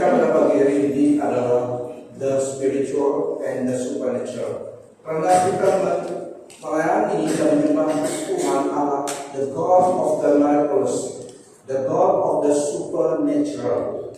kita pada pagi hari ini adalah the spiritual and the supernatural. Karena kita melayani dan menyembah Tuhan Allah, the God of the miracles, the God of the supernatural,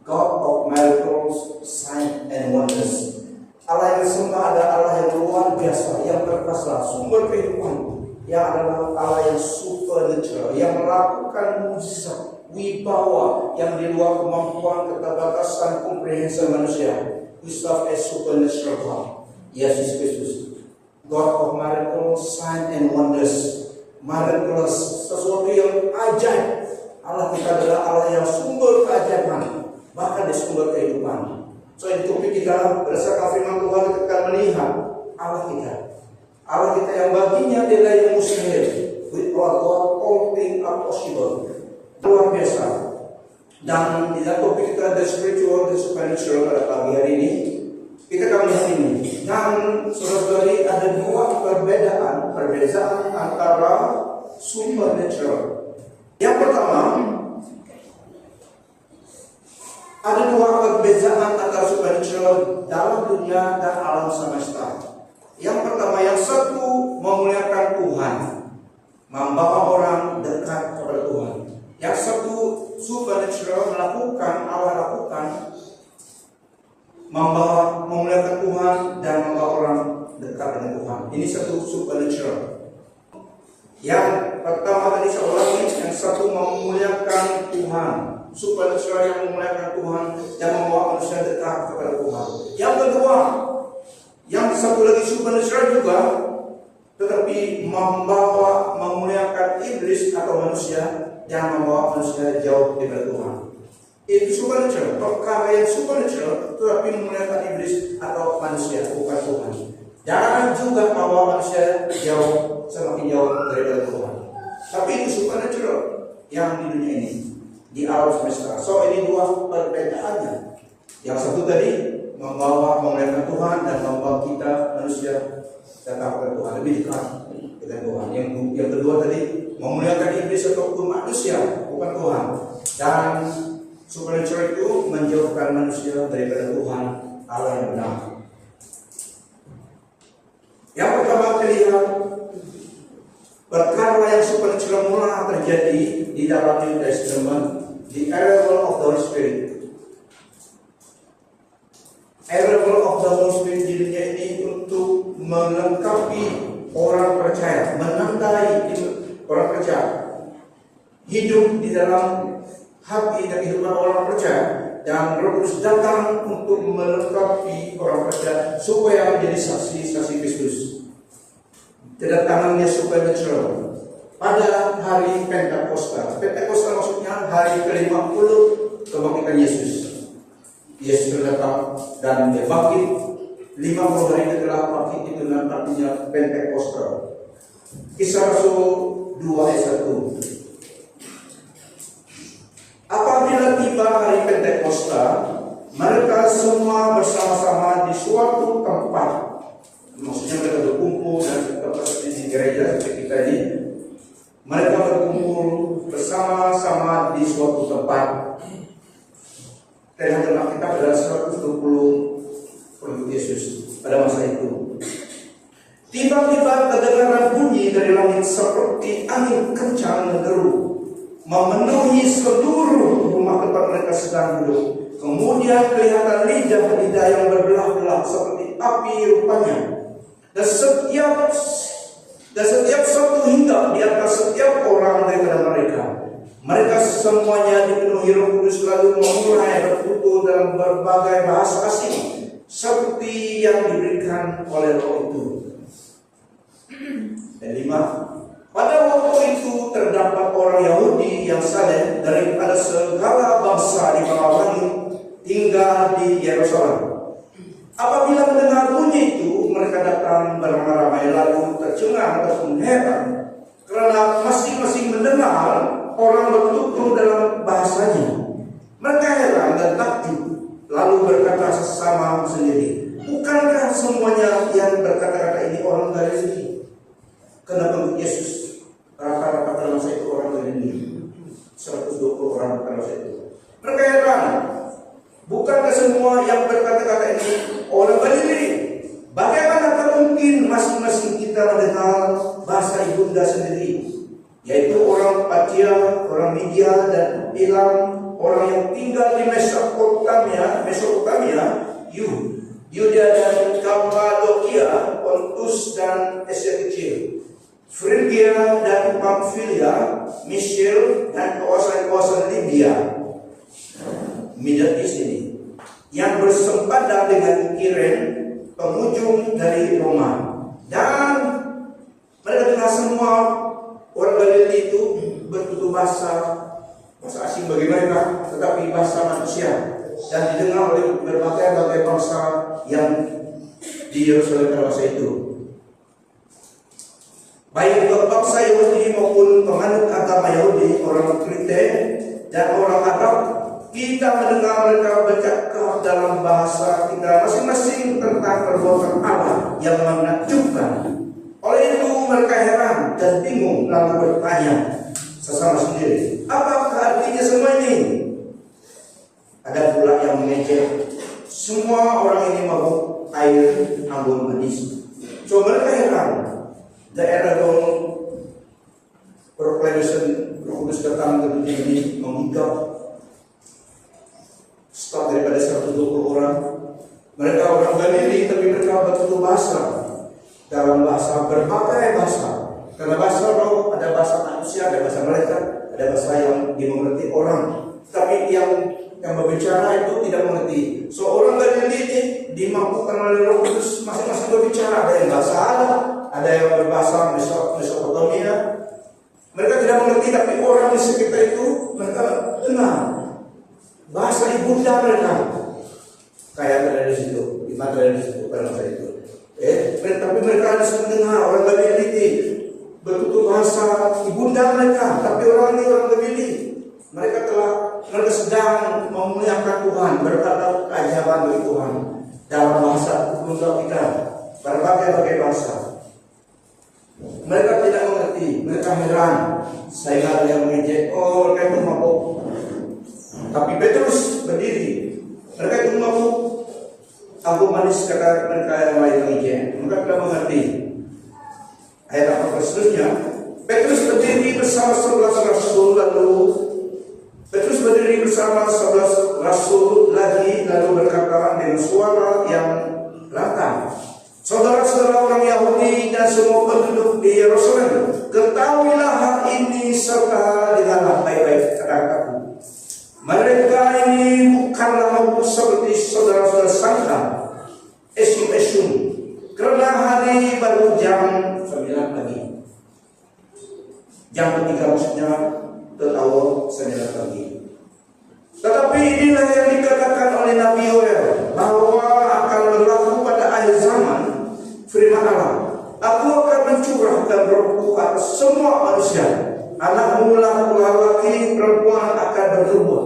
God of miracles, signs and wonders. Allah yang semua ada Allah yang luar biasa, yang perkasa, sumber kehidupan, yang adalah Allah yang supernatural, yang melakukan mujizat, wibawa yang di luar kemampuan, keterbatasan, komprehensi manusia. We serve a supernatural God, Yesus Kristus, God of miracles, signs and wonders. Miraculous, sesuatu yang ajaib. Allah kita adalah Allah yang sumber keajaiban, bahkan di sumber kehidupan. So di topik kita berdasarkan firman Tuhan kita melihat Allah kita yang baginya adalah yang mustahil. With our God all things are possible. Luar biasa. Dan di dalam topik kita the spiritual, the supernatural pada pagi hari ini kita akan melihat ini. Dan saudara-saudari, ada dua perbedaan antara supernatural. Yang pertama, ada dua perbedaan antara supernatural dalam dunia dan alam semesta. Yang pertama, yang satu memuliakan Tuhan, membawa orang dekat kepada Tuhan. Yang satu supernatural Allah lakukan, memuliakan Tuhan dan membawa orang dekat dengan Tuhan. Ini satu supernatural. Yang pertama tadi saya ulangi, yang satu memuliakan Tuhan, supernatural yang memuliakan Tuhan dan membawa manusia dekat kepada Tuhan. Yang kedua, yang satu lagi supernatural juga, tetapi memuliakan iblis atau manusia dan membawa manusia jauh dari Tuhan. Itu supernatural, perkara yang supernatural, tetapi memuliakan iblis atau manusia, bukan Tuhan. Dan juga membawa manusia semakin jauh daripada Tuhan. Tapi itu supernatural yang di dunia ini, di alam semesta. So ini dua perbedaannya. Yang satu tadi memuliakan Tuhan dan membawa kita manusia datang kepada Tuhan, lebih dekat dengan Tuhan. Yang kedua tadi memuliakan iblis ataupun manusia, bukan Tuhan. Dan supernatural itu menjauhkan manusia daripada Tuhan Allah yang benar. Yang pertama terlihat perkara yang supernatural mula terjadi di dalam New Testament, the arrival of the Holy Spirit. Arrival of the Holy Spirit di dunia ini untuk melengkapi orang percaya, menandai orang percaya, hidup di dalam hati dan kehidupan orang percaya, dan Roh Kudus datang untuk melengkapi orang percaya supaya menjadi saksi-saksi Kristus. Kedatangannya supernatural pada hari Pentakosta. Pentakosta maksudnya hari ke-50 kebangkitan Yesus. Yesus datang dan dia bangkit 50 hari setelah bangkit, itu artinya Pentakosta. Kisah Rasul 2 ayat 1. Apabila tiba hari Pentakosta, mereka semua bersama-sama di suatu tempat. Maksudnya mereka berkumpul dan tempat di gereja seperti kita ini. Mereka berkumpul bersama-sama di suatu tempat. Dan kita adalah 120 penduduk Yesus pada masa itu. Tiba-tiba kedengaran bunyi dari langit seperti angin kencang menderu, memenuhi seluruh rumah tempat mereka sedang duduk. Kemudian kelihatan lidah yang berbelah-belah seperti api rupanya. Dan setiap satu hinggap di atas setiap orang daripada mereka. Mereka semuanya dipenuhi Roh Kudus lalu memulai bertutur dalam berbagai bahasa asing seperti yang diberikan oleh Roh itu. Dan 5. Pada waktu itu terdapat orang Yahudi yang saleh daripada segala bangsa di bawah langit tinggal di Yerusalem. Apabila mendengar bunyi itu, mereka datang beramai-ramai lalu tercengang ataupun heran karena masing-masing mendengar orang bertutur dalam bahasanya. Mereka heran dan takjub lalu berkata sesama sendiri, bukankah semuanya yang berkata-kata ini orang Galilea? Kenapa untuk Yesus rata-rata pada masa itu orang Galilea, 120 orang pada masa itu. Mereka heran Bukankah semua yang berkata-kata ini orang Galilea? Bagaimana mungkin masing-masing kita mendengar bahasa ibunda sendiri, yaitu orang Partia, orang Media dan Elam, orang yang tinggal di Mesopotamia, Yudea dan Kapadokia, Pontus dan Asia Kecil, Frigia dan Pamfilia, Mesir dan kawasan-kawasan Libya, Middle East ini, yang bersempadan dengan Kirene, penghujung dari Roma. Dan mereka dengar semua orang Galilea itu bertutur bahasa asing bagi mereka, tetapi bahasa manusia, dan didengar oleh berbagai bangsa yang di Yerusalem pada masa itu. Baik bangsa Yahudi maupun penganut agama Yahudi, orang Kristen dan orang Arab, kita mendengar mereka bercakap dalam bahasa kita masing-masing tentang perbuatan Allah yang menakjubkan. Oleh itu mereka heran dan bingung, lalu bertanya sesama sendiri, apakah artinya semua ini? Ada pula yang mengejek, semua orang ini mabuk air anggur manis. So mereka heran. Daerah proclamation Roh Kudus datang ke dunia ini menghingga start daripada 120 orang. Mereka orang Galilea, tapi mereka bertutur bahasa dalam bahasa berbagai bahasa. Karena bahasa roh, ada bahasa manusia, ada bahasa mereka, ada bahasa yang dimengerti orang. Tapi yang berbicara itu tidak mengerti. So orang Galilea ini dimampukan oleh Roh Kudus masing-masing berbicara. Ada yang bahasa Arab, ada yang berbahasa Mesopotamia. Mereka tidak mengerti, tapi orang di sekitar itu mereka dengar bahasa ibunda mereka. Kayak ada di situ, di mata di situ pada masa itu. Tapi mereka harus mendengar orang Galilea bertutur bahasa ibunda mereka. Tapi orang ini orang Galilea, mereka sedang memuliakan Tuhan, berkata keajaban bagi Tuhan dalam bahasa ibunda kita, berbagai bahasa. Mereka tidak mengerti, mereka heran. Saya ada yang mengejek, mereka itu mabuk. Tapi Petrus berdiri, mereka itu mabuk. Aku manis kata mereka yang lain mengejek. Mereka tidak mengerti. Ayat 8 seterusnya, Petrus berdiri bersama 11 rasul, Petrus berdiri bersama 11 rasul lagi, lalu berkata dengan suara yang lantang, saudara-saudara orang Yahudi dan semua penduduk di Yerusalem, ketahuilah hal ini serta dengarlah baik-baik kata-kataku. Mereka ini bukanlah maupun seperti saudara-saudara sangka, esum, karena hari baru jam 9 pagi. Jam ketiga maksudnya awal 9 pagi. Tetapi inilah yang dikatakan oleh Nabi Yoel, bahwa akan berlaku pada akhir zaman, firman Allah, aku akan mencurahkan rohku atas semua manusia. Anak laki perempuan akan bertumbuh.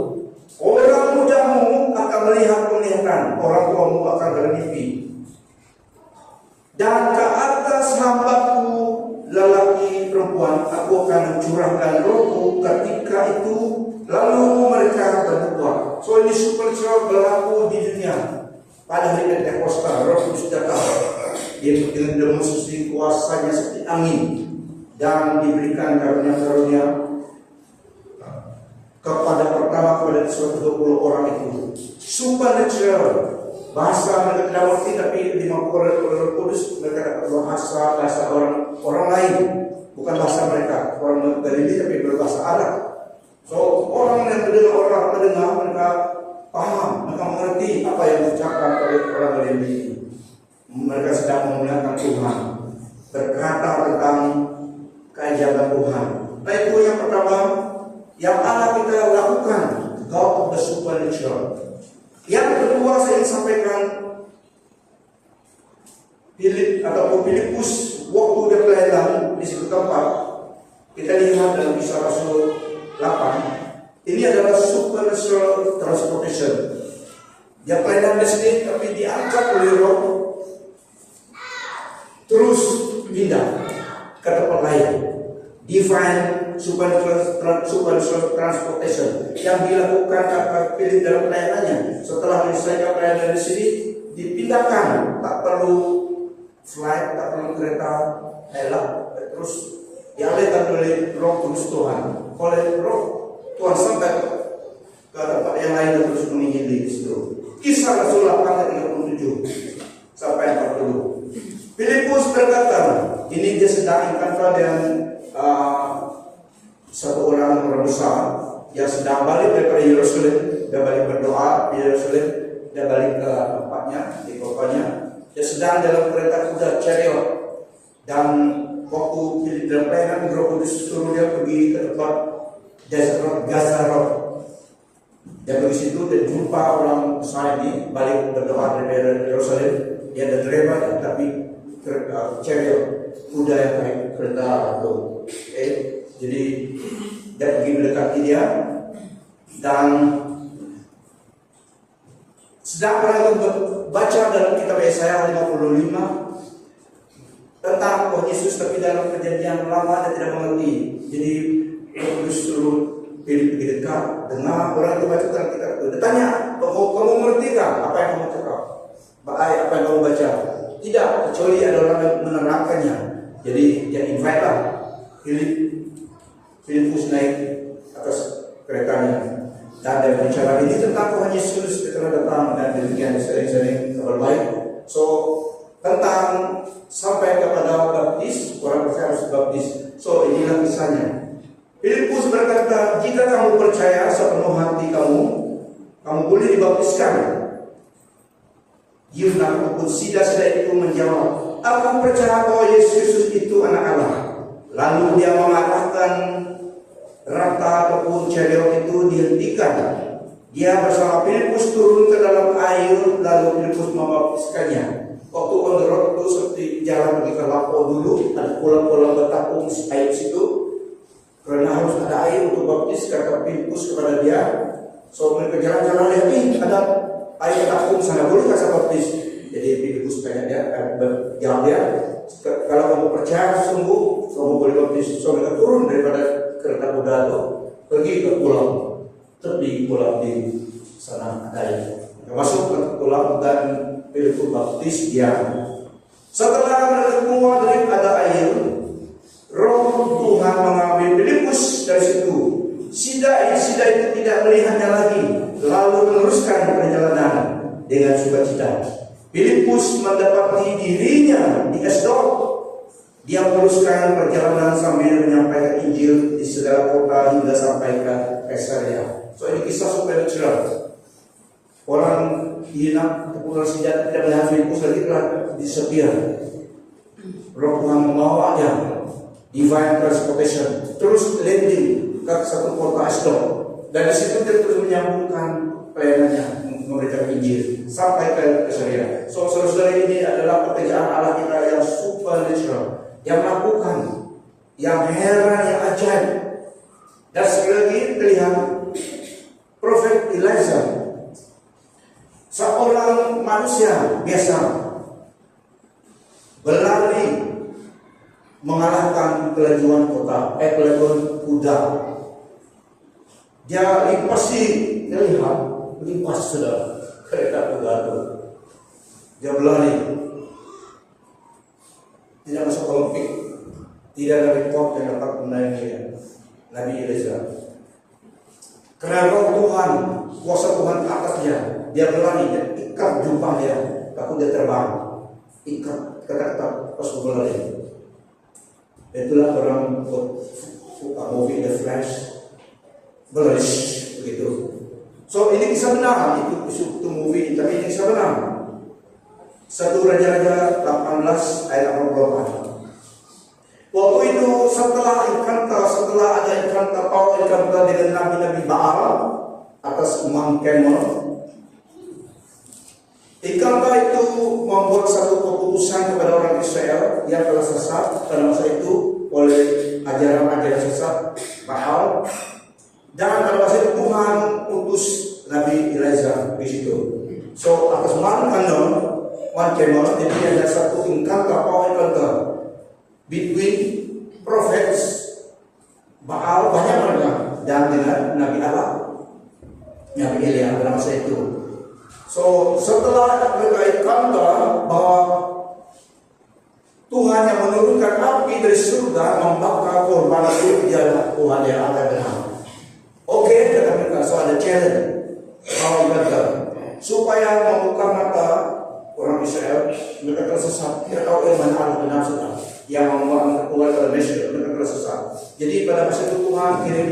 Orang mudamu akan melihat penglihatan, orang tuamu akan bermimpi. Dan ke atas hambaku lelaki perempuan aku akan mencurahkan rohku ketika itu, lalu mereka bernubuat. So ini supernatural berlaku di dunia pada hari Pentakosta. Roh Kudus datang, dia dengan demonstrasi kuasanya seperti angin, dan diberikan karunia-karunia kepada 120 orang itu. Supernatural. Bahasa mereka tidak mengerti, tapi dimampu oleh Roh Kudus mereka dapat bahasa orang lain, bukan bahasa mereka. Orang Galilea tapi berbahasa Arab. So orang yang mendengar mereka paham, mereka mengerti apa yang diucapkan oleh orang Galilea. Mereka sedang memuliakan Tuhan, berkata tentang keajaban Tuhan. Nah itu yang pertama yang Allah kita lakukan, God of the supernatural. Yang kedua saya ingin sampaikan, Filipus waktu dia pelayanan di situ tempat, kita lihat dalam Kisah Rasul 8, ini adalah supernatural transportation. Dia pelayanan di sini tapi diangkat oleh Roh, terus pindah ke tempat lain. Divine supernatural transportation yang dilakukan Philip dalam pelayanannya. Setelah dari sini dipindahkan, tak perlu flight, tak perlu kereta helak, terus dialihkan oleh Roh Kudus Tuhan, oleh Roh Tuhan sampai ke tempat yang lain dan terus menginjili di situ. Kisah Rasul 8 ayat 37 sampai 40. Filipus berkata, ini dia sedang encounter dengan satu orang besar yang sedang balik daripada Yerusalem. Dia balik berdoa di Yerusalem, dia balik ke tempatnya di kotanya. Dia sedang dalam kereta kuda chariot, dan waktu dalam perjalanan Roh Kudus suruh dia pergi ke tempat Gazarot. Dia pergi situ dan jumpa orang besar ini balik berdoa dari Yerusalem. Dia ada driver tapi chariot, kuda yang naik kereta itu. Jadi dia pergi mendekati dia dan sedang baca dalam kitab Yesaya 55 tentang Tuhan Yesus, tapi dalam perjanjian lama dia tidak mengerti. Jadi Roh Kudus suruh pergi dekat, dengar orang itu baca tentang kitab itu. Dia tanya, kamu mengerti kan apa yang kamu cakap? Apa yang kamu baca? Tidak, kecuali ada orang yang menerangkannya. Jadi dia invite lah Filipus naik atas keretanya dan dia bicara ini tentang Tuhan Yesus. Dia telah datang dan demikian sering-sering kabar baik. So tentang sampai kepada baptis, orang percaya harus baptis. So inilah kisahnya. Filipus berkata, jika kamu percaya sepenuh hati kamu boleh dibaptiskan. Yunus pun sida itu menjawab, aku percaya bahwa Yesus itu anak Allah. Lalu dia mengatakan rata ataupun chariot itu dihentikan. Dia bersama Filipus turun ke dalam air, lalu Filipus membaptiskannya. Waktu on the road itu seperti jalan pergi ke Lapo dulu, ada pulau-pulau bertapung air situ. Karena harus ada air untuk baptis, kata Filipus kepada dia. So mereka jalan-jalan lihat, ada air bertapung sana, boleh kasih baptis? Jadi Filipus tanya dia, jawab dia, kalau kamu percaya sungguh, kamu boleh baptis. So mereka turun daripada kereta kuda itu, pergi ke pulau, tepi pulau di sana ada air. Masuk ke pulau dan Filipus baptis dia. Setelah mereka keluar dari ada air, Roh Tuhan mengambil Filipus dari situ. Sida itu tidak melihatnya lagi, lalu meneruskan perjalanan dengan sukacita. Filipus mendapati dirinya di Asdod. Dia meneruskan perjalanan sambil menyampaikan Injil di segala kota hingga sampai ke Kaisarea. So ini kisah supernatural. Orang hina keputusan senjata tidak melihat Filipus lagi telah disappear. Roh Tuhan membawa dia, divine transportation, terus landing ke satu kota Asdod. Dan di situ dia terus menyambungkan pelayanannya, memberikan Injil sampai ke Kaisarea. So saudara-saudara, ini adalah pekerjaan Allah kita yang supernatural, yang melakukan, yang heran, yang ajaib. Dan sekali lagi terlihat Prophet Elijah, seorang manusia biasa, berlari mengalahkan kelajuan kuda. Dia limpasi, dia lihat limpas sudah kereta kuda itu. Dia berlari, tidak masuk Olimpik, tidak ada rekor yang dapat menandingi Nabi Elijah. Karena Roh Tuhan, kuasa Tuhan ke atasnya, dia berlari, dia ikat jubah dia, takut dia terbang, ikat ketat pas berlari. Itulah orang movie The Flash, berlari begitu. So ini kisah benar, itu movie, tapi ini kisah benar. 1 Raja-Raja 18 ayat 84. Waktu itu setelah ada inkanta dengan nabi-nabi Baal atas Mount Carmel, inkanta itu membuat satu keputusan kepada orang Israel yang telah sesat pada masa itu oleh ajaran-ajaran sesat Baal. Dan pada masa itu Tuhan utus Nabi Elijah di situ. So atas Mount Carmel, jadi ada satu inkanta between prophets Baal, banyak mereka, dan dengan Nabi Allah, Nabi Elia pada masa itu. So So setelah mereka encounter bahwa Tuhan yang menurunkan api dari surga membakar korban itu, dialah Tuhan yang akan benar. Oke, kata mereka, so ada challenge. Kalau gagal, supaya membuka mata orang Israel, mereka tersesat. Mereka tahu yang mana Allah benar sudah, yang membawa keluar dari Mesir, mereka tersesat. Jadi pada masa itu Tuhan kirim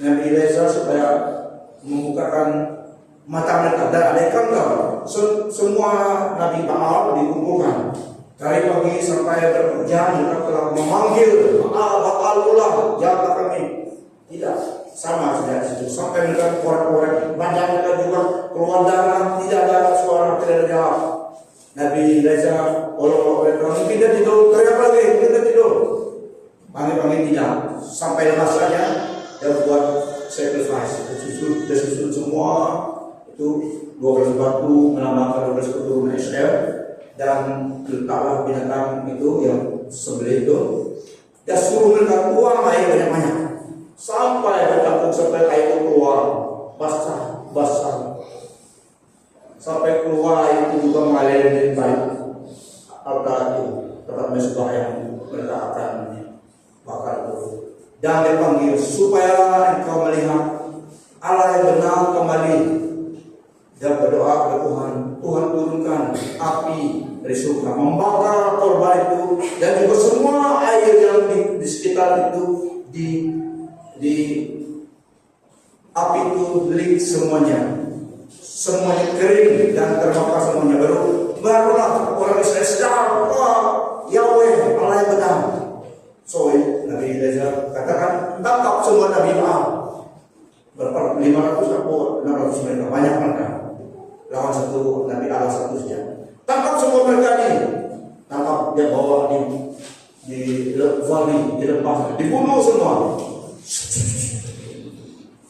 Nabi Eliezer supaya membukakan mata mereka. Dan ada encounter. Semua Nabi Baal dikumpulkan. Dari pagi sampai berjam mereka telah memanggil Baalullah, jaga kami. Tidak sama saja situ. Sampai mereka korek-korek, banyak mereka juga keluar darah, tidak ada suara, tidak ada jawab. Nabi Eliezer olok-olok mereka, mungkin dia tidur, teriak lagi, mungkin dia tidur. Panggil-panggil tidak, sampai lemas saja dia buat sacrifice, susun semua itu 12 batu melambangkan 12 keturunan Israel. Dan letaklah binatang itu yang sebelah itu, dia suruh mereka buang air banyak-banyak sampai bercampur sampai air itu keluar basah sampai keluar itu juga mengalir di baik altar itu, tempat mesbah yang mereka akan bakar itu. Dan dipanggil supaya engkau melihat Allah yang benar kembali. Dia berdoa kepada Tuhan, Tuhan turunkan api dari surga membakar korban itu, dan juga semua air yang di sekitar itu di api itu leak semuanya kering dan terbakar semuanya. Barulah orang Israel sedar, Yahweh Allah yang benar. So Nabi Eliezer katakan, tangkap semua Nabi Baal. Berapa 500 atau 600 mereka, banyak mereka. Lawan satu Nabi Allah satu saja. Tangkap semua mereka ini. Tangkap, dia bawa di vali, dilepas, dibunuh semua.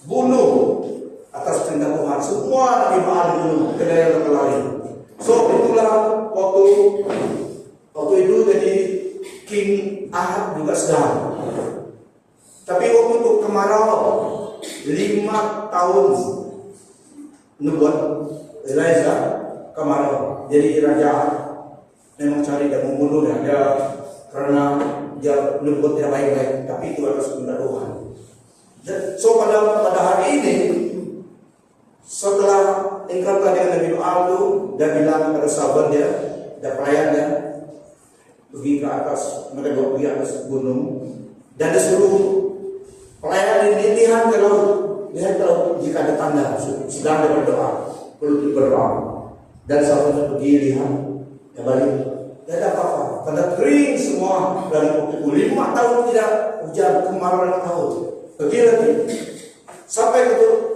Bunuh atas perintah Tuhan. Semua Nabi Baal dibunuh, kedai yang terlari. So itulah waktu itu jadi King Ahab juga sedang. Tapi waktu itu kemarau 5 tahun nubuat Eliezer kemarau. Jadi raja memang cari dan membunuh dia karena dia nubuat tidak baik-baik. Tapi itu atas perintah Tuhan. So pada hari ini setelah encounter dengan Nabi Baal itu, dia bilang pada sahabat dia, pelayannya pergi ke atas, mereka pergi ke atas gunung dan disuruh pelayan ini lihat ke laut jika ada tanda sedang dia berdoa. Dan sahabatnya pergi lihat, dia balik, tidak ada apa-apa, tanda kering semua. Dari waktu itu 5 tahun tidak hujan, kemarau 5 tahun. Pergi lagi sampai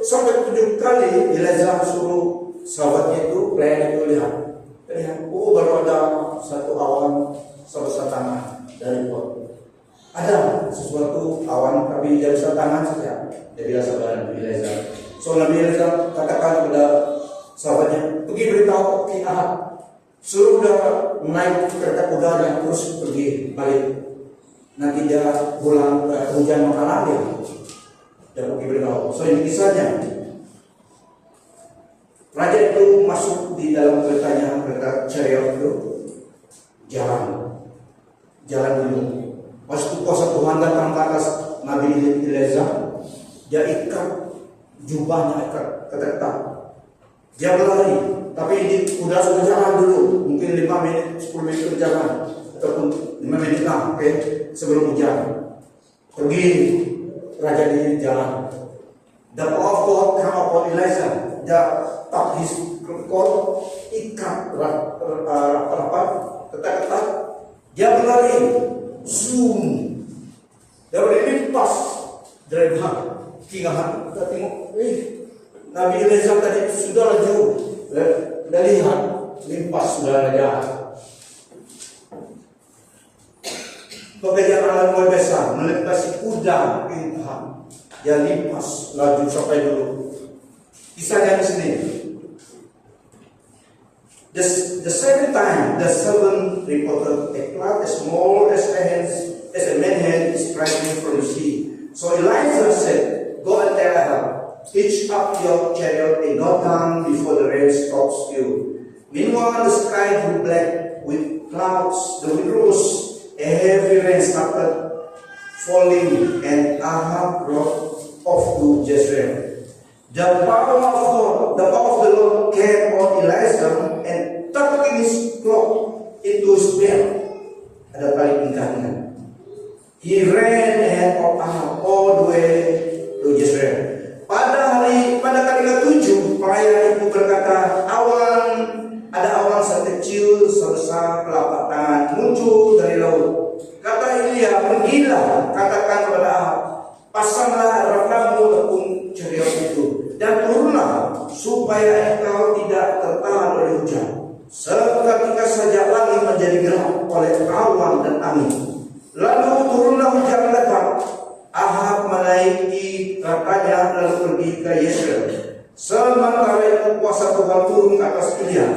7 kali Eliezer suruh sahabatnya itu, pelayan itu lihat, baru ada satu awan sebesar tangan dari pot. Ada sesuatu awan tapi dari besar tangan saja. Dia bilang sahabat Nabi Eliezer. So Nabi Eliezer katakan kepada sahabatnya, pergi beritahu King Ahab, suruh dia naik kereta kudanya terus pergi balik. Nanti dia pulang hujan makanan dia pergi beritahu. So ini kisahnya. Raja itu masuk di dalam keretanya, kereta chariot itu, jalan dulu. Pas itu kuasa Tuhan datang ke atas Nabi Eliezer, dia ikat jubahnya, ikat ketat. Dia berlari, tapi ini udah sudah jalan dulu, mungkin 5 menit, 10 menit berjalan, ataupun 5 menit lah, sebelum hujan. Pergi raja di jalan. The power of God come upon Eliezer. Dia tak his coat, ikat rapat, ketat. Dia berlari, zoom. Dia berlari pas dari belakang. King Ahab, kita tengok, Nabi Eliezer tadi sudah laju. Dia lihat, limpas sudah raja. Pekerjaan Allah luar biasa, melintasi kuda King Ahab. Dia limpas laju sampai dulu. Kisahnya di sini. The second time, the servant reported, a cloud as small as a man's hand is rising from the sea. So Elijah said, go and tell Ahab, hitch up your chariot and go down before the rain stops you. Meanwhile, the sky grew black with clouds, the wind rose, a heavy rain started falling, and Ahab rode off to Jezreel. The power of the Lord came on Elijah and tucking his cloak into his belt. Ada tali pinggangnya. He ran ahead of Ahab all the way to Jezreel. Pada kali ke-7, pelayan itu berkata, ada awan sekecil sebesar telapak tangan muncul dari laut. Kata Elia, pergilah, katakan kepada Ahab, pasanglah rakamu tepung chariot itu, dan turunlah supaya engkau tidak tertahan oleh hujan. Seketika saja langit menjadi gelap oleh awan dan angin. Lalu turunlah hujan lebat. Ahab menaiki ratanya lalu pergi ke Jezreel. Sementara itu kuasa Tuhan turun ke atas Elia.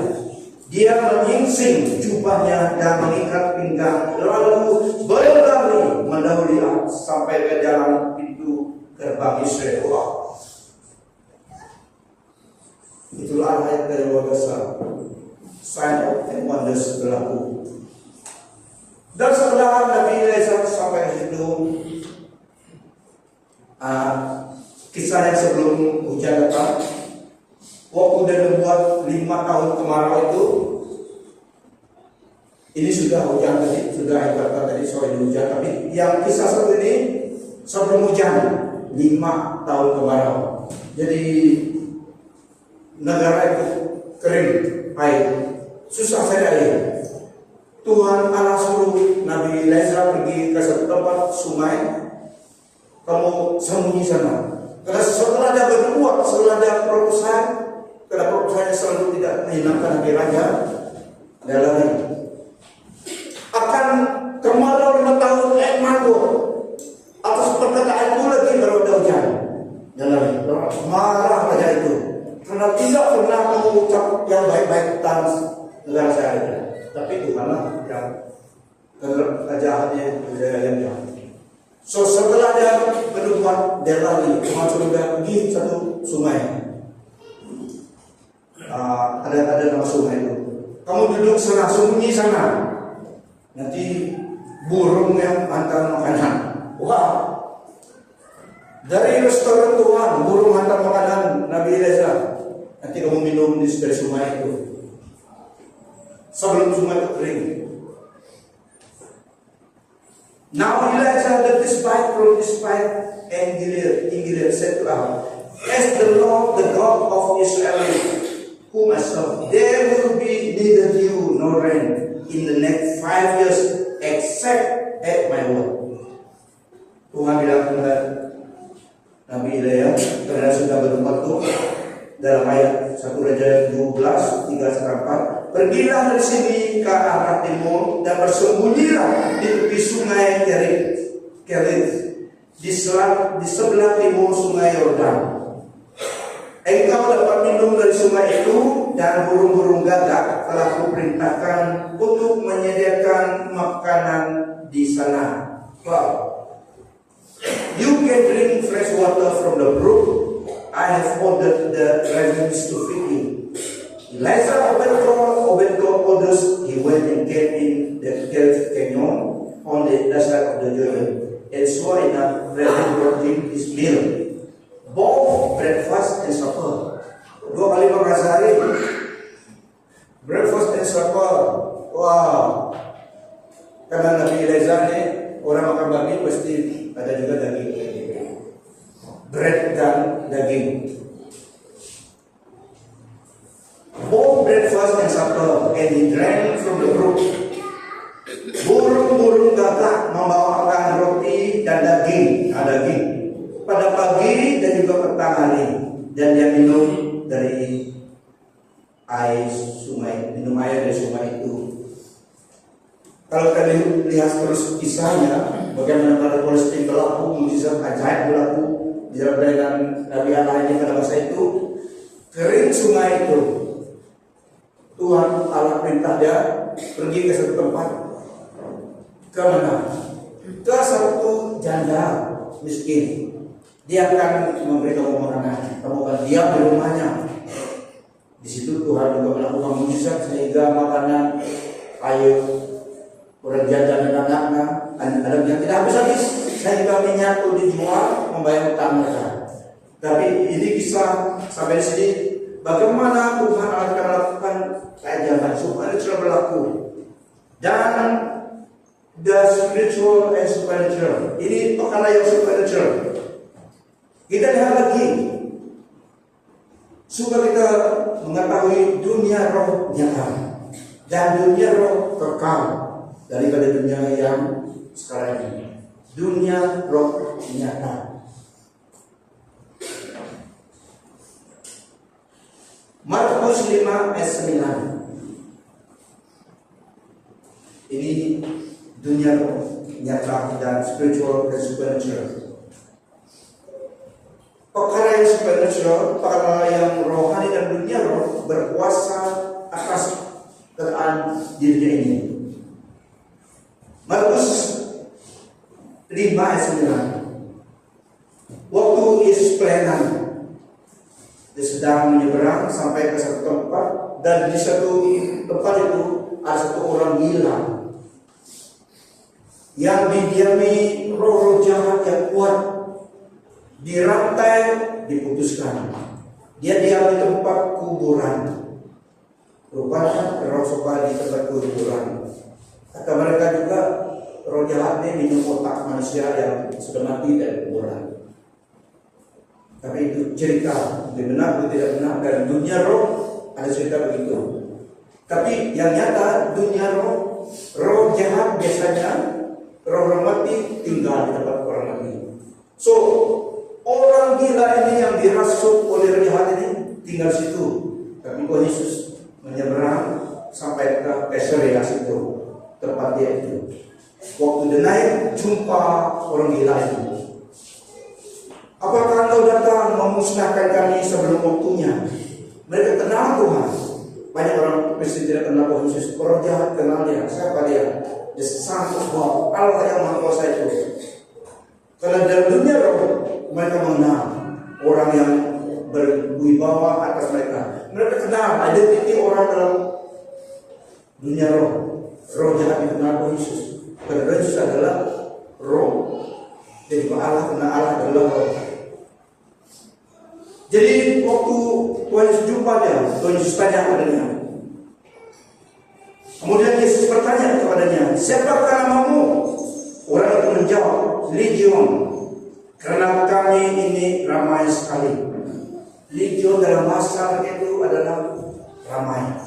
Dia menyingsing jubahnya dan mengikat pinggang, lalu berlari mendahului Ahab sampai ke jalan pintu gerbang Jezreel. Wow. Itulah ayat dari luar biasa. Sign of and wonders berlaku. Dan setelah Nabi Elijah sampai di situ, kisah yang sebelum hujan datang, waktu dia membuat 5 tahun kemarau itu, ini sudah hujan tadi, sudah ibaratkan tadi soal hujan, tapi yang kisah satu ini sebelum hujan 5 tahun kemarau. Jadi negara itu kering, air, susah cari air. Tuhan Allah suruh Nabi Elijah pergi ke satu tempat sungai, kamu sembunyi sana. Karena setelah dia berbuat, setelah dia proposal, karena proposalnya selalu tidak menyenangkan hati raja, dia lari. Akan kemarau 5 tahun, manggung. Atas perkataanku lagi baru ada hujan. Dia lari. Marah raja itu, karena tidak pernah mengucap yang baik-baik tentang negara saya. Tapi Tuhanlah yang kejahatannya yang jahat. So setelah dia berbuat, dia lari. Tuhan suruh dia pergi satu sungai. Ada nama sungai itu. Kamu duduk sana, sembunyi sana. Nanti burung yang hantar makanan. Wah, dari restoran Tuhan, burung hantar makanan Nabi Elijah. Nanti kamu minum di dari sungai itu. Sebelum sungai itu kering. Now Elijah the despite and Gilead said to Ahab, as the Lord, the God of Israel, whom I serve, there will be neither dew nor rain in the next 5 years, except at my word. Tuhan bilang kepada Nabi Elijah, karena sudah bertempat tuh dalam ayat 1 Raja 12, 3-4. Pergilah dari sini ke arah timur dan bersembunyilah di tepi sungai Kerit di sebelah timur sungai Yordan. Engkau dapat minum dari sungai itu, dan burung-burung gagak telah kuperintahkan untuk menyediakan makanan di sana. Wow. You can drink fresh water from the brook. I have ordered the ravens to feed you. Elijah obeyed God's orders. He went and camped in the Kerit Canyon on the other side of the Jordan. And sure enough, raven brought him his meal, both breakfast and supper. 2 kali makan sehari, breakfast and supper. Wow. Karena Nabi Elijah ini orang makan babi pasti ada juga daging, bread dan daging. Both breakfast and supper, and he drank from the brook. Burung-burung gagak membawakan roti dan daging, pada pagi dan juga petang hari, dan dia minum dari air dari sungai itu. Kalau kalian lihat terus kisahnya, bagaimana pada Palestina berlaku, mujizat ajaib berlaku di dalam Nabi Allah ini pada masa itu, kering sungai itu. Tuhan Allah perintah dia pergi ke satu tempat. Ke mana? Ke satu janda miskin. Dia akan memberi kamu makanan, kamu akan diam di rumahnya. Di situ Tuhan juga melakukan mujizat sehingga makanan, air, orang jajan dan anaknya, ada yang tidak habis-habis, sehingga minyak itu dijual membayar utang mereka. Tapi ini kisah sampai di sini, bagaimana Tuhan akan melakukan keajaiban supernatural berlaku, dan the spiritual and supernatural. Ini perkara yang supernatural. Kita lihat lagi supaya kita mengetahui dunia roh nyata dan dunia roh kekal daripada dunia yang sekarang ini. Dunia roh nyata. Markus 5 ayat 9. Ini dunia roh nyata dan spiritual dan supernatural. Perkara yang supernatural, perkara yang rohani dan dunia roh berkuasa atas keadaan di dunia ini. Markus 5 ayat 9. Waktu Yesus pelayanan, dia sedang menyeberang sampai ke satu tempat, dan di satu tempat itu ada satu orang gila yang didiami roh-roh jahat yang kuat, dirantai, diputuskan. Dia diam di tempat kuburan. Rupanya roh sopa di tempat kuburan. Kata mereka juga, roh jahat ini minum otak manusia yang sudah mati dari kuburan. Tapi itu cerita, benar atau tidak benar, dan dunia roh ada cerita begitu. Tapi yang nyata dunia roh, roh jahat biasanya roh mati tinggal di tempat orang mati. So orang gila ini yang dirasuk oleh roh jahat ini tinggal situ. Tapi Tuhan Yesus menyeberang sampai ke Caesarea situ, tempat dia itu. Waktu dia naik, jumpa orang gila itu. Apakah engkau datang memusnahkan kami sebelum waktunya? Mereka kenal Tuhan. Banyak orang Kristen tidak kenal Tuhan Yesus. Orang jahat kenal dia. Siapa dia? The Son of God, Allah yang Maha Kuasa itu. Karena dalam dunia roh, mereka mengenal orang yang berwibawa atas mereka. Mereka kenal identiti orang dalam dunia roh. Roh jahat yang kenal Tuhan Yesus. Karena Tuhan Yesus adalah roh. Jadi Allah kenal Allah adalah roh. Jadi waktu Tuhan Yesus jumpa dia, Tuhan Yesus tanya kepadanya. Kemudian Yesus bertanya kepadanya, siapakah namamu? Orang itu menjawab, Legion, karena kami ini ramai sekali. Legion dalam bahasa itu adalah ramai.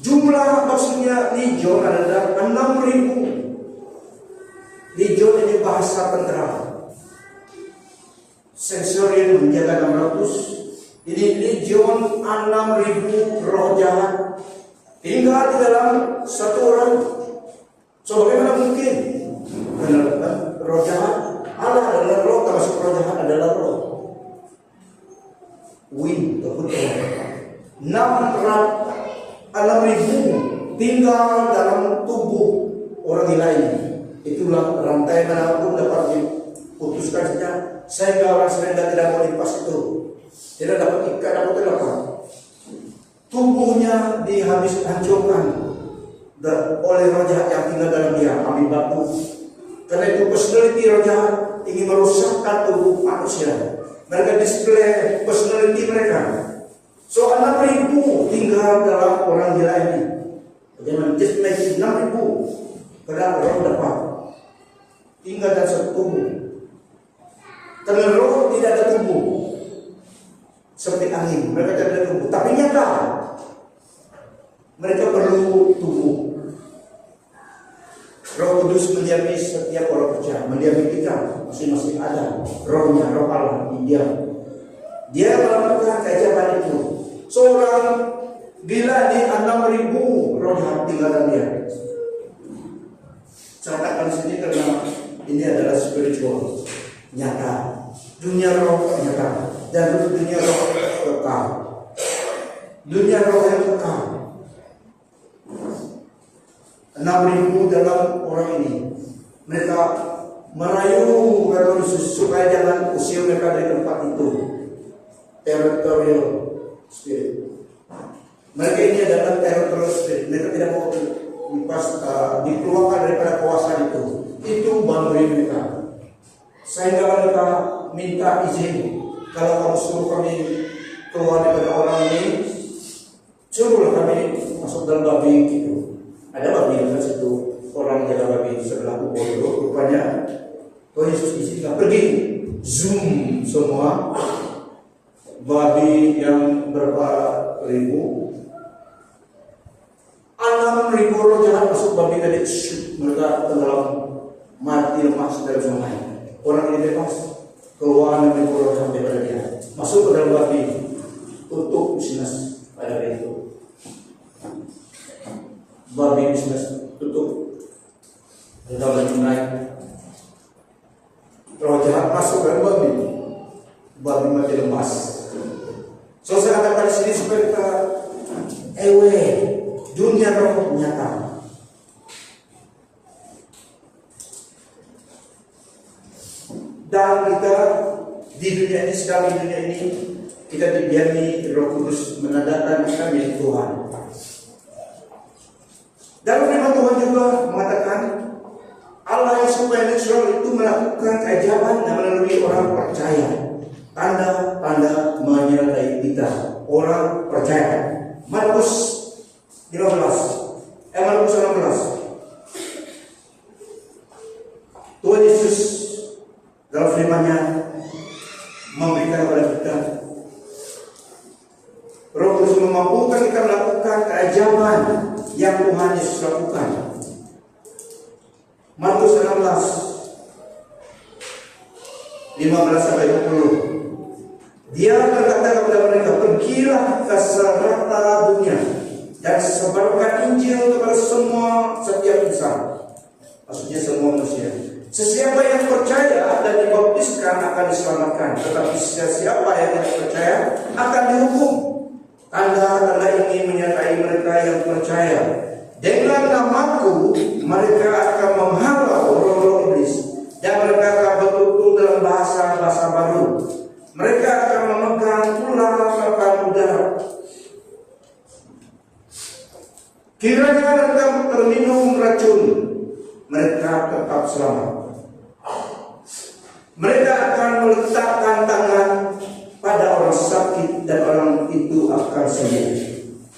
Jumlah maksudnya Legion adalah 6.000. Legion ini bahasa tentara. Centurion menjaga 600. Ini Legion 6.000 roh jahat tinggal di dalam satu orang. So bagaimana mungkin? Karena roh jahat, Allah adalah roh, termasuk roh jahat adalah roh. Wind, keputusan. 6.000 tinggal dalam tubuh orang gila ini. Itulah rantai manapun dapat diputuskan saja. Sehingga orang serenda tidak boleh lepas itu. Tidak dapat ikat, dapat terlepas. Tubuhnya hancurkan oleh roh jahat yang tinggal dalam dia, ambil batu. Karena itu personality roh jahat ingin merusakkan tubuh manusia. Mereka display personality mereka. So 6.000 tinggal dalam orang gila ini. Bagaimana? Just imagine 6.000 karena roh dapat tinggal dalam satu tubuh. Karena roh tidak ada tubuh, seperti angin, mereka tidak ada tubuh. Tapi nyata, mereka perlu tubuh. Roh Kudus mendiami setiap orang percaya, mendiami kita, masing-masing ada rohnya, roh Allah di dia. Dia melakukan keajaiban itu. Seorang gila di 6.000 roh jahat tinggal dalam dia. Catatkan di sini karena ini adalah spiritual, nyata. Dunia roh nyata dan dunia roh kekal. Dunia roh yang kekal. 6.000 dalam orang ini. Mereka merayu Roh Kudus supaya jangan usir mereka dari tempat itu. Territorial spirit. Mereka ini adalah territorial spirit. Mereka tidak mau dikeluarkan daripada kuasa itu. Itu boundary mereka. Sehingga mereka minta izin. Kalau kamu suruh kami keluar daripada orang ini, suruhlah kami masuk dalam babi gitu. Ada babi yang situ, orang jaga babi sebelah kubur itu. Rupanya Tuhan Yesus izinkan pergi. Zoom semua babi yang berapa ribu, 6.000 roh jahat masuk babi tadi. Mereka tenggelam mati lemas dalam sungai. Orang ini bebas keluar 6.000 roh jahat daripada dia, masuk ke dalam babi, tutup bisnis pada hari itu. Babi bisnis tutup, dalam naik. Roh jahat masuk ke dalam babi, babi mati lemas. So saya katakan di sini supaya kita dunia roh nyata. Dan kita di dunia ini, sedang di dunia ini kita dibiarkan Roh Kudus menandakan kita milik Tuhan. Dalam firman Tuhan juga mengatakan Allah yang supernatural itu melakukan keajaiban melalui orang percaya. Tanda-tanda menyertai kita, orang percaya. Markus 16, Markus 16. Tuhan Yesus dalam firman-Nya memberikan kepada kita Roh Kudus memampukan kita melakukan keajaiban yang Tuhan Yesus lakukan. Markus 16, 15-20. Dia berkata kepada mereka, pergilah ke serata dunia dan sebarkan Injil kepada setiap insan. Maksudnya semua manusia. Sesiapa yang percaya dan dibaptiskan akan diselamatkan, tetapi sesiapa yang tidak percaya akan dihukum. Tanda-tanda ini menyertai mereka yang percaya. Dengan namaku mereka akan menghalau roh-roh iblis, dan mereka akan bertutur dalam bahasa-bahasa baru. Mereka akan memegang ular udara. Kiranya mereka terminum racun, mereka tetap selamat. Mereka akan meletakkan tangan pada orang sakit dan orang itu akan sembuh.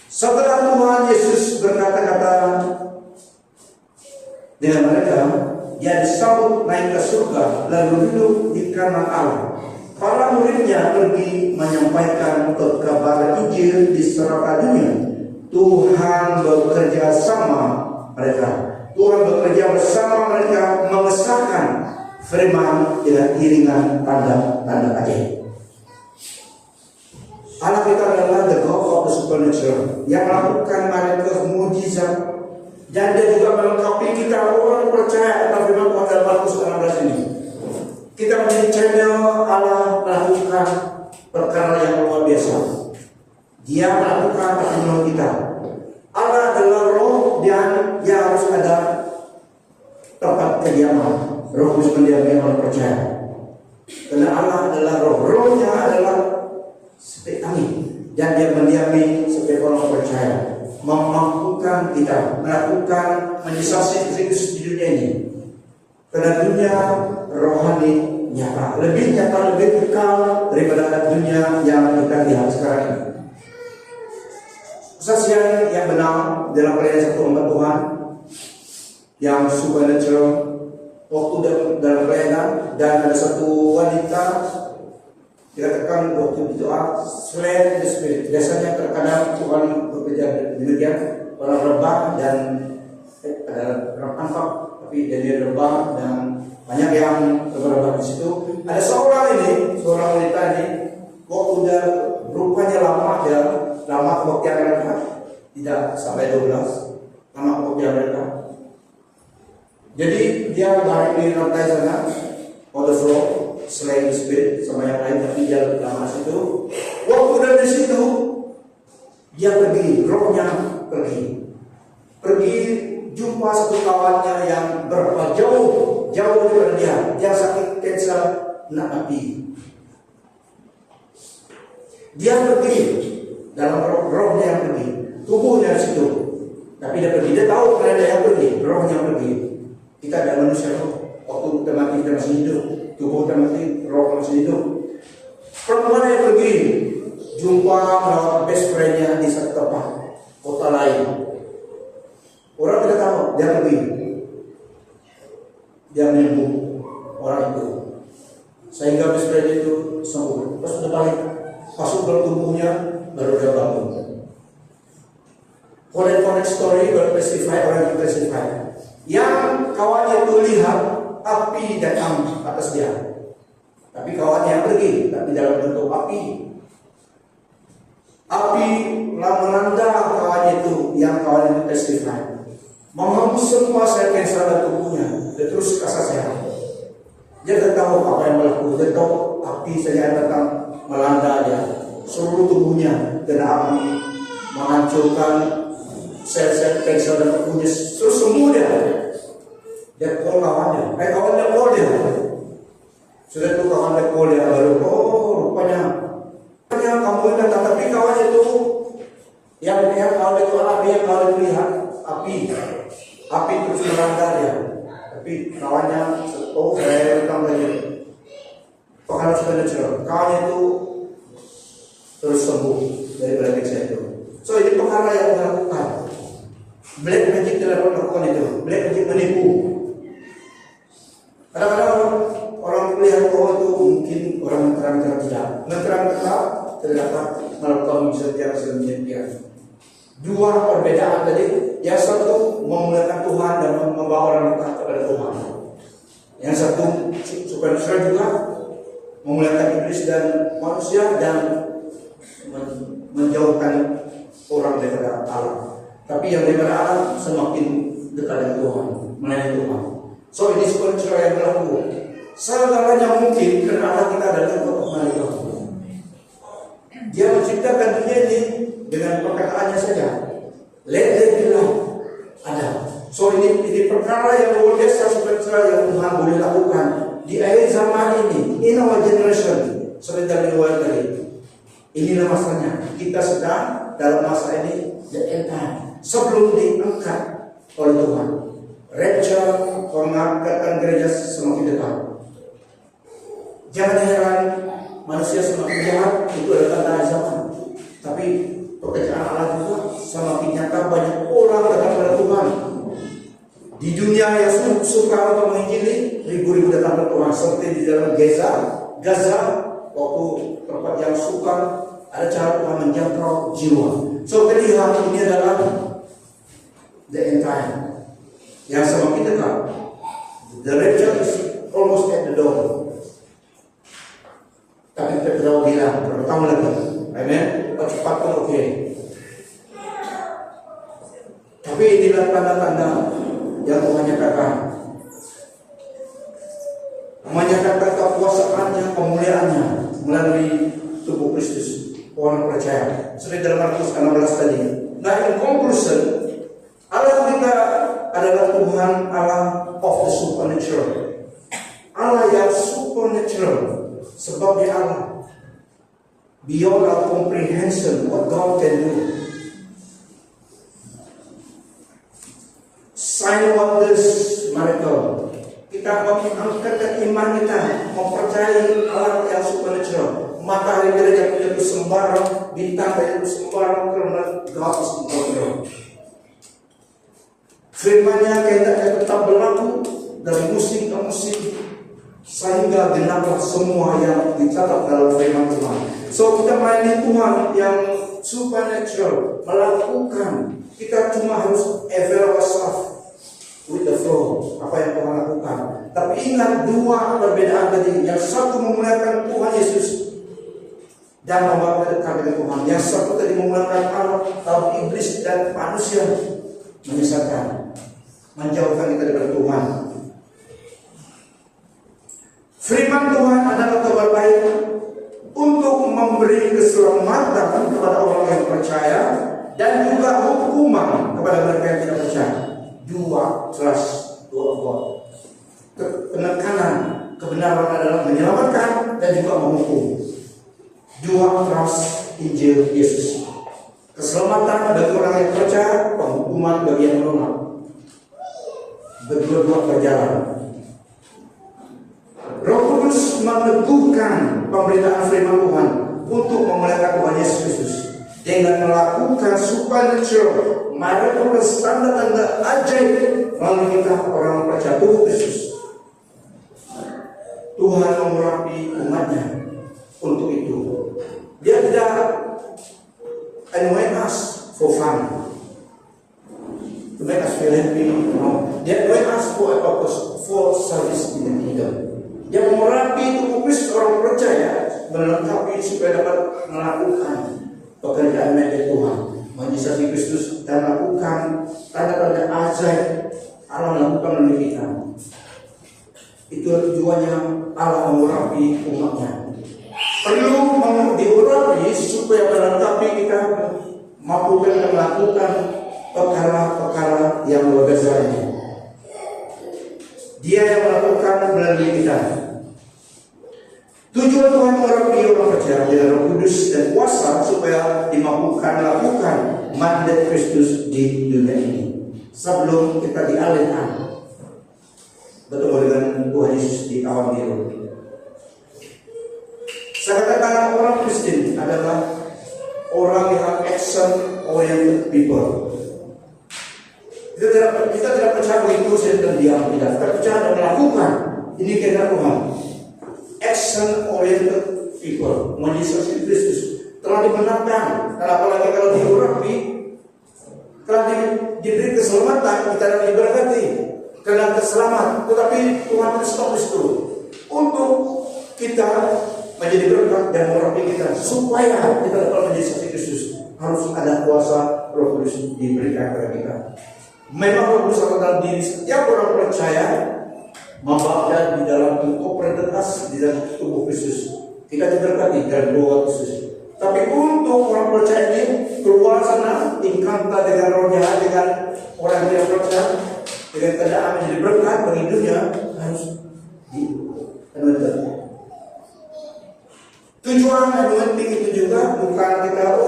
Setelah Tuhan Yesus berkata-kata dengan mereka, dia disambut naik ke surga lalu duduk di kanan Allah. Para muridnya pergi menyampaikan kabar Injil di serata dunia. Tuhan bekerja sama mereka. Tuhan bekerja bersama mereka mengesahkan firman dengan iringan tanda-tanda ajaib. Allah kita adalah the God of the supernatural yang melakukan mereka mujizat, dan dia juga melengkapi kita orang percaya atas firman Tuhan dalam Markus 16 ini. Kita menjadi channel Allah melakukan perkara yang luar biasa. Dia melakukan pertemuan kita. Allah adalah roh dan dia harus ada tempat kediaman. Roh Kudus mendiami orang percaya. Karena Allah adalah roh. Rohnya adalah seperti angin, dan dia mendiami seperti orang percaya. Memampukan kita melakukan manifestasi Kristus di dunia ini. Karena dunia rohani nyata, lebih nyata, lebih kekal daripada dunia yang kita lihat sekarang ini. Kesaksian yang benar dalam pelayanan satu umat Tuhan yang supernatural waktu dalam pelayanan, dan ada satu wanita dikatakan waktu berdoa slave the spirit. Biasanya terkadang Tuhan bekerja demikian, orang rebah dan ada orang tangkap, tapi dia rebah dan banyak yang terlibat di situ. Ada seorang wanita ini, waktu udah rupanya lama kebaktian mereka, tidak sampai 12, lama kebaktian mereka. Jadi dia barang di lantai sana, on the floor, selain the spirit sama yang lain, tapi dia lama situ. Waktu udah di situ, dia pergi, rohnya pergi jumpa jumpa satu kawannya yang berapa jauh daripada dia. Dia sakit kanser nak mati. Dia pergi dalam rohnya yang pergi, tubuhnya di situ. Tapi dia pergi, dia tahu kalau dia yang pergi, rohnya yang pergi. Kita ada manusia roh. Waktu kita mati kita masih hidup, tubuh kita mati, roh masih hidup. Perempuan yang pergi jumpa melawat best friendnya di satu tempat kota lain. Orang tidak tahu, dia pergi. Dia menyembuh orang itu. Sehingga best friend itu sembuh. Terus sudah balik, masuk dalam tubuhnya, baru dia bangun. Connect story bertestify, orang yang testify. Yang kawannya itu lihat api datang atas dia. Tapi kawannya yang pergi, tapi dalam bentuk api. Api melanda kawannya itu, yang kawannya itu testify. Menghembus semua sel kanker dalam tubuhnya, dia terus rasa sehat. Dia tidak tahu apa yang berlaku, dia tahu api saja datang melanda dia. Seluruh tubuhnya kena api, menghancurkan sel-sel kanker dalam tubuhnya, terus sembuh dia. Dia call kawannya, kawannya call dia. Sudah itu kawannya call dia, baru rupanya kamu yang datang, tapi kawannya itu yang lihat kawan itu api, yang kawan itu lihat api terus melanda dia. Tapi kawannya saya datang lagi. Karena sudah natural, kawannya itu terus sembuh dari kanker itu. So ini perkara yang dilakukan. Black magic tidak melakukan itu. Black magic menipu. Kadang-kadang orang melihat itu mungkin orang terang-terang tidak. Terang-terang terdapat melakukan setiap sedemikian. Dua perbedaan tadi. Yang satu memuliakan Tuhan dan membawa orang kepada Tuhan. Yang satu supernatural juga memuliakan iblis dan manusia dan menjauhkan orang daripada Allah. Tapi yang daripada Allah semakin dekat dengan Tuhan, melayani Tuhan. So ini supernatural yang berlaku. Segalanya mungkin karena Allah kita adalah Tuhan. Dia menciptakan dunia ini dengan perkataannya saja. Let there be light. Ada. So ini perkara yang luar biasa supernatural yang Tuhan boleh lakukan di akhir zaman ini, in our generation. Seperti dari luar tadi. Inilah masanya. Kita sedang dalam masa ini the end time. Sebelum diangkat oleh Tuhan, rapture, pengangkatan gereja semakin dekat. Jangan heran manusia semakin jahat, itu adalah tanda zaman. Tapi pekerjaan Allah juga semakin nyata, banyak orang datang kepada Tuhan. Di dunia yang suka untuk menginjili, ribu-ribu datang kepada Tuhan. Seperti di dalam Gaza, waktu tempat yang suka, ada cara Tuhan menjangkau jiwa. So terlihat ini adalah the end time yang semakin dekat. The rapture is almost at the door. Tapi kita tidak bilang bertahun lagi. Amen. Cepat pun oke. Tapi inilah tanda-tanda yang Tuhan nyatakan. Menyatakan kekuasaannya, kemuliaannya melalui tubuh Kristus. Orang percaya. Seperti dalam Markus 16 tadi. Nah, in conclusion, Allah kita adalah Tuhan Allah of the supernatural. Allah yang supernatural. Sebab dia Allah. Beyond our comprehension what God can do. Sign wonders, miracle. Kita mengangkat iman kita, mempercayai Allah yang supernatural. Matahari tidak jatuh sembarang, bintang tidak jatuh sembarang, karena God is in control. Firman-Nya kehendaknya tetap berlaku dari musim ke musim sehingga genaplah semua yang dicatat dalam firman Tuhan. So kita melayani Tuhan yang supernatural, melakukan. Kita cuma harus avail ourselves with the flow, apa yang Tuhan lakukan. Tapi ingat dua perbedaan tadi. Yang satu memuliakan Tuhan Yesus dan membawa kita dekat dengan Tuhan. Yang satu tadi memuliakan Allah, lalu iblis dan manusia menyesatkan, menjauhkan kita dari Tuhan. Firman Tuhan adalah kabar baik untuk memberi keselamatan kepada orang yang percaya dan juga hukuman kepada mereka yang tidak percaya. dua trust dua God. Penekanan kebenaran adalah menyelamatkan dan juga menghukum. Dua trust Injil Yesus. Keselamatan bagi orang yang percaya, penghukuman bagi yang menolak. Berdua-dua berjalan. Roh Kudus meneguhkan pemberitaan firman Tuhan untuk memuliakan Tuhan Yesus Kristus dengan melakukan supernatural, miraculous, tanda-tanda ajaib melalui kita orang percaya Tuhan Kristus. Tuhan mengurapi umatnya untuk itu. Dia tidak anoint us for fun, to make us feel happy. No. Dia anoint us for a purpose, for service in the kingdom. Dia mengurapi tubuh Kristus orang percaya, melengkapi supaya dapat melakukan pekerjaan media Tuhan, menjadi Kristus dan melakukan tanda-tanda ajaib Allah lakukan melalui kita. Itu tujuannya Allah mengurapi umatnya. Perlu diurapi supaya melengkapi kita mampu melakukan perkara-perkara yang luar biasa ini. Dia yang melakukan melalui kita. Tujuan Tuhan mengurapi orang percaya dengan Roh Kudus dan kuasa supaya dimampukan melakukan mandat Kristus di dunia ini sebelum kita dialihkan bertemu dengan Tuhan Yesus di awan biru. Saya katakan orang Kristen adalah orang yang action oriented people. Kita tidak percaya begitu saja dan diam, tidak. Kita percaya dan melakukan. Ini kehendak Tuhan. Action oriented people, menjadi Kristus telah dimenangkan. Dan apalagi kalau diurapi, telah diberi keselamatan, kita akan diberkati karena terselamat. Tetapi Tuhan stop itu untuk kita menjadi berkat dan mengurapi kita supaya kita dapat menjadi saksi Kristus. Harus ada kuasa Roh Kudus diberikan kepada kita. Memang Roh Kudus akan dalam diri setiap orang percaya membawa di dalam operativitas di dalam tubuh Kristus. Kita diberkati dalam doa Kristus. Tapi untuk orang percaya ini keluar sana ingkanta dengan roh jahat, dengan orang yang percaya, dengan keadaan menjadi berkat bagi dunia harus dianugerahkan. Tujuan yang penting itu juga bukan kita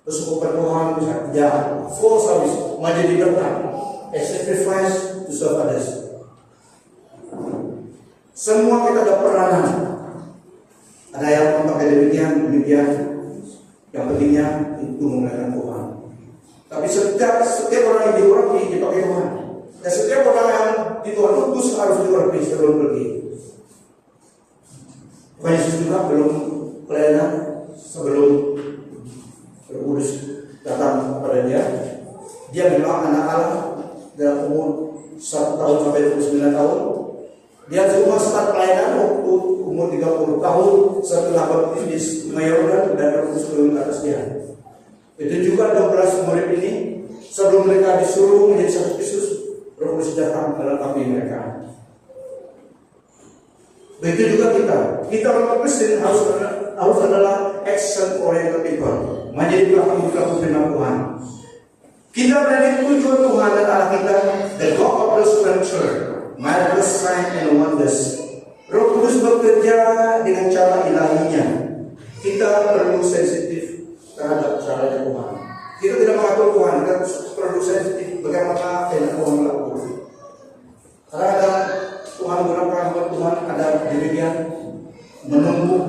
bersyukur Tuhan bisa jahat, full service menjadi berkat, a sacrifice to serve others. Semua kita ada peranan. Ada yang memakai demikian. Yang pentingnya itu memuliakan Tuhan. Tapi setiap orang yang diurapi dipakai Tuhan. Dan setiap orang yang di Tuhan utus harus diurapi sebelum pergi. Tuhan Yesus juga belum pelayanan sebelum Kudus datang kepada dia. Dia memang anak Allah dalam umur 1 tahun sampai 29 tahun. Dia cuma start pelayanan waktu umur 30 tahun setelah baptis Mayorkan dan Kudus turun ke atas dia. Itu juga 12 murid ini sebelum mereka disuruh menjadi saksi Kristus, Roh Kudus datang melengkapi mereka. Begitu juga kita orang Kristen harus adalah action oriented people, menjadi pelaku firman Tuhan. Kita berada tujuan Tuhan dan Allah kita, the God of the supernatural, miraculous signs and wonders. Roh Kudus bekerja dengan cara ilahinya. Kita perlu sensitif terhadap caranya Tuhan. Kita tidak mengatur Tuhan, kita perlu sensitif bagaimana kehendak Tuhan melakukan. Kadang-kadang Tuhan gunakan Tuhan ada demikian menunggu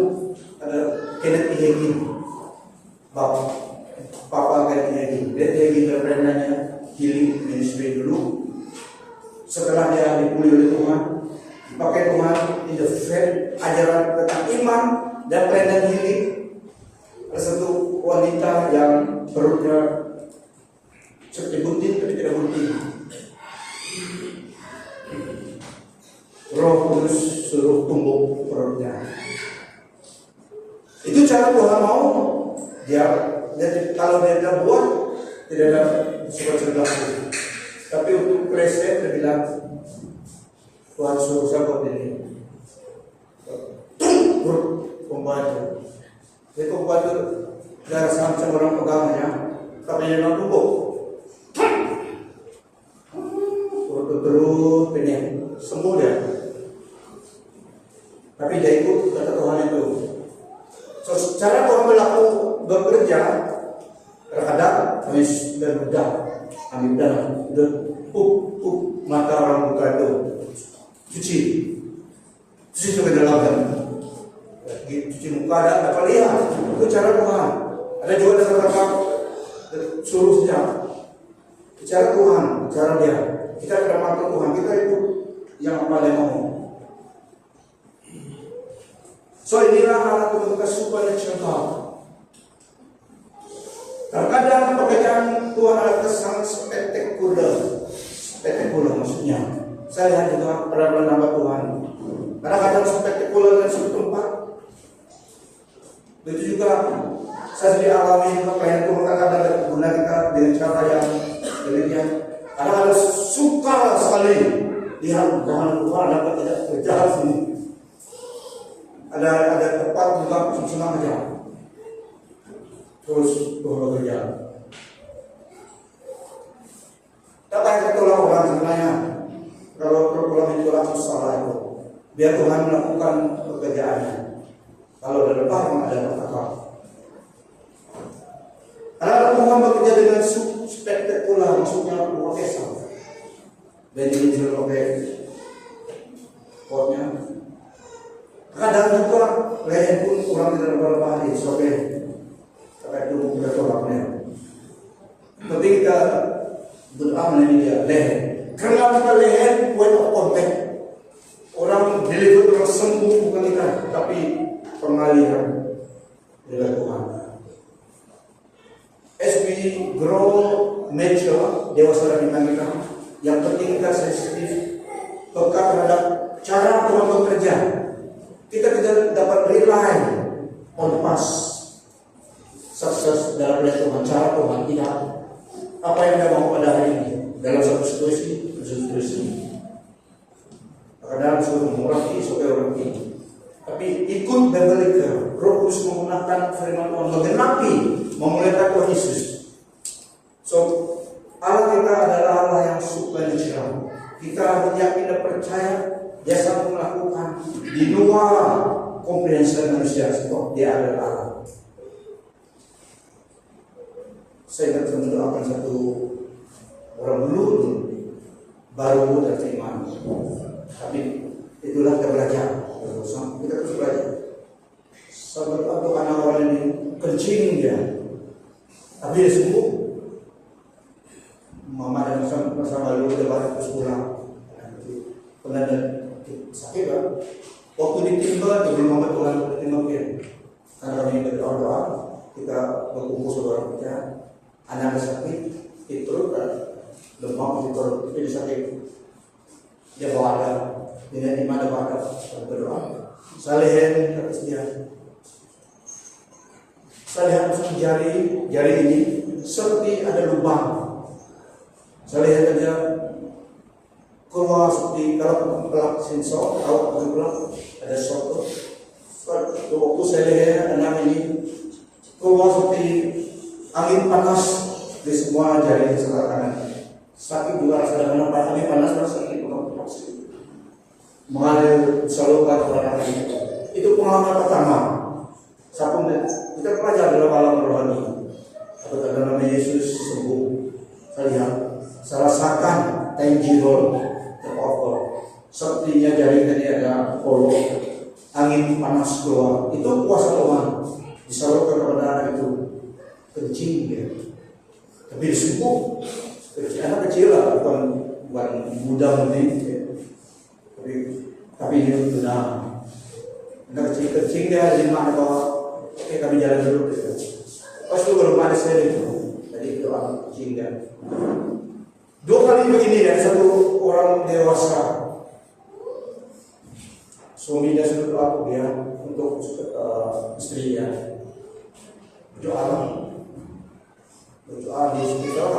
ada Kenneth Hagin, Papa Kenneth Hagin. Kenneth Hagin berperanannya healing ministry dulu. Setelah dia dipulih oleh Tuhan, dipakai Tuhan in the faith, ajaran tentang iman dan pelayanan healing. Ada satu wanita yang perutnya seperti bunting tapi tidak bunting. Roh Kudus suruh tumbuh perutnya. Itu cara Tuhan mau. Kalau dia tidak buat, tidak ada sebuah cerita. Tapi untuk presiden dia bilang, Tuhan suruh saya buat ini. Pembantu. Jadi pembantu darah sama orang pegangannya, tapi dia tidak tumbuh. habis udah ambil darah, udah mata orang buka itu cuci ke dalam kan, cuci muka ada apa lihat, itu cara Tuhan. Ada juga beberapa suruh saja, cara Tuhan, cara dia. Kita tidak mampu Tuhan, kita itu yang paling mau. So inilah hal untuk supernatural. Terkadang pekerjaan Tuhan adalah sangat spektakuler maksudnya. Saya lihat juga pada nama Tuhan. Kadang-kadang spektakuler dan suatu tempat. Itu juga saya sendiri alami juga pelayan Tuhan kadang-kadang guna kita dengan cara yang demikian. Kadang-kadang suka sekali lihat Tuhan dapat tidak berjalan sini. Ada tempat juga senang aja. Terus bekerja. Apa yang ketolak orang sebenarnya? Kalau perpuluhan itu langsung salah itu, biar Tuhan melakukan pekerjaannya. Kalau ada depan ada kata. Kalau Tuhan bekerja dengan spektakuler, maksudnya luar biasa. Dan ini juga kodnya. Kadang juga lain pun orang tidak berbahaya, soalnya. Itu kita tolaknya. Tapi kita berdoa melalui dia leher. Karena kita leher point of contact. Orang deliver, orang sembuh bukan kita, tapi pengalihan dari Tuhan. As we grow mature, dewasa dan kita, yang penting kita sensitif, peka terhadap cara Tuhan bekerja. Kita tidak dapat rely on past sukses dalam Tuhan, cara Tuhan tidak apa yang dia mau pada hari ini dalam satu situasi. Kadang suruh mengurangi supaya orang ini, tapi ikut berbalik Roh Kudus menggunakan firman Tuhan menggenapi memulihkan Tuhan Yesus. So Allah kita adalah Allah yang supernatural. Kita yakin dan percaya Dia sanggup melakukan di luar komprehensi manusia. Sebab Dia adalah Allah. Saya akan mendoakan satu orang dulu baru dan iman. Tapi itulah kita belajar. Kita terus belajar. Sampai untuk anak orang ini kencing dia, tapi dia sembuh. Mama dan sama lalu dia terus pulang. Pernah ada sakit kan? Waktu ditimba, dia belum mau Tuhan ditimba dia. Karena kami berdoa, kita berkumpul saudara kita. Anak sakit, itu demam itu sakit. Dia bawa ada, dia di mana bawa ada, berdoa. Saya lihat atas dia. Saya lihat jari ini seperti ada lubang. Saya lihat dia keluar seperti kalau pelak sensor, tahu ada soto. Waktu saya lihat anak ini keluar seperti angin panas di semua jari sebelah kanan. Sakit juga rasa dengan angin panas rasa sakit mengalir selalu ke orang ini. Itu pengalaman pertama. Sapung kita pelajar dalam alam rohani. Apakah dalam nama Yesus sembuh? Saya lihat, saya rasakan tangible the power. Sepertinya jari tadi ada polo, angin panas keluar. Itu kuasa Tuhan disalurkan kepada anak itu. Kencing dia, tapi sembuh. Anak kecil lah, bukan muda mungkin, tapi ini benar. Anak kecil kencing dia di mana bawa? Oke, kami jalan dulu. Pas itu baru pada saya itu, tadi doa kencing dia. 2 kali begini ya, satu orang dewasa. Suami dia sudah doa dia untuk istrinya. Doa. Berdoa di sekitar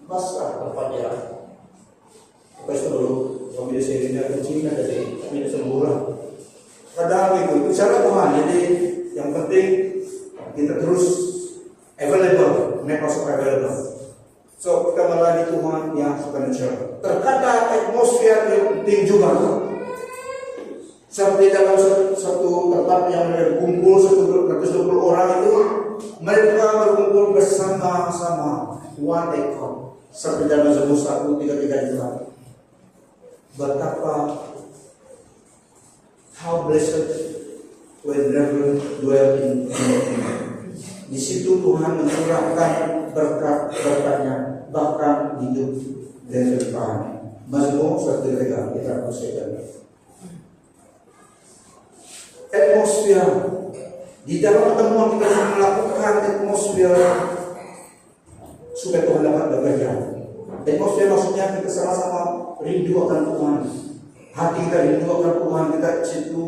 basah tempat dia. Pas dulu suami dia sendiri kencing ada di, tapi dia sembuh lah. Kadang itu cara Tuhan. Jadi yang penting kita terus available, make us available. So kita melayani Tuhan yang supernatural. Terkadang atmosfer yang penting juga. Seperti dalam satu tempat yang berkumpul 120 orang itu Mereka berkumpul bersama-sama, one accord, seperti dalam Mazmur 1:33. Betapa how blessed when brethren dwell in unity. Di situ Tuhan mencurahkan berkat-berkatnya, bahkan hidup dari depan. Mazmur 1:33 kita bacakan. Atmosfer di dalam pertemuan kita harus melakukan atmosfer supaya Tuhan dapat bekerja. Atmosfer maksudnya kita sama-sama rindu akan Tuhan. Hati kita rindu akan Tuhan, kita situ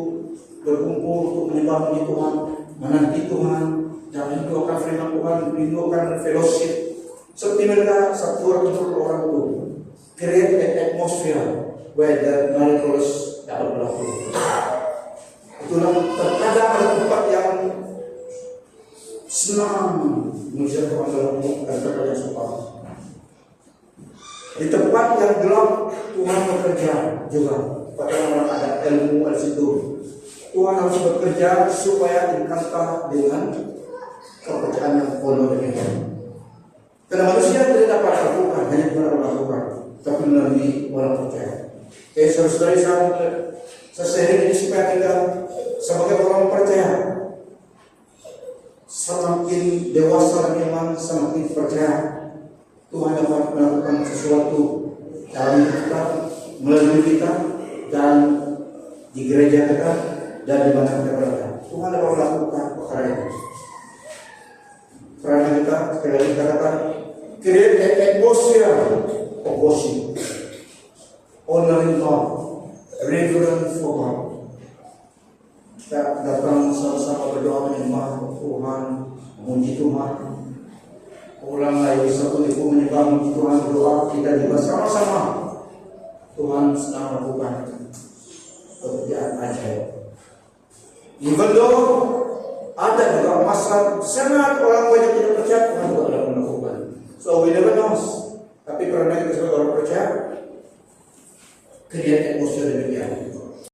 berkumpul untuk menyembah Tuhan, menanti Tuhan, dan rindu akan firman Tuhan, rindu akan fellowship. Seperti mereka satu orang itu, create an atmosphere where the miracles dapat berlaku. Itulah terkadang ada tempat yang senang mengucapkan Tuhan dalam dan tempat yang suka. Di tempat yang gelap Tuhan bekerja juga. Pada orang ada ilmu di situ. Tuhan harus bekerja supaya dikantah dengan kepercayaan yang penuh demikian. Karena manusia tidak dapat lakukan, hanya Tuhan dapat lakukan, tapi melalui orang percaya. Saudara-saudari saya sharing ini supaya kita sebagai orang percaya semakin dewasa memang semakin percaya Tuhan dapat melakukan sesuatu dalam kita, melalui kita, dan di gereja kita dan di mana kita berada. Tuhan dapat melakukan perkara itu. Karena kita sekali lagi katakan create an atmosphere of worship, honoring God, reverent for God. Kita datang sama-sama berdoa menyembah Tuhan, memuji Tuhan. Orang lain satu itu menyembah memuji Tuhan, berdoa, kita juga sama-sama. Tuhan sedang melakukan pekerjaan ajaib. Even though ada juga masa sangat orang banyak tidak percaya, Tuhan juga dalam melakukan. So we never know. Tapi karena kita sebagai orang percaya, create atmosphere demikian.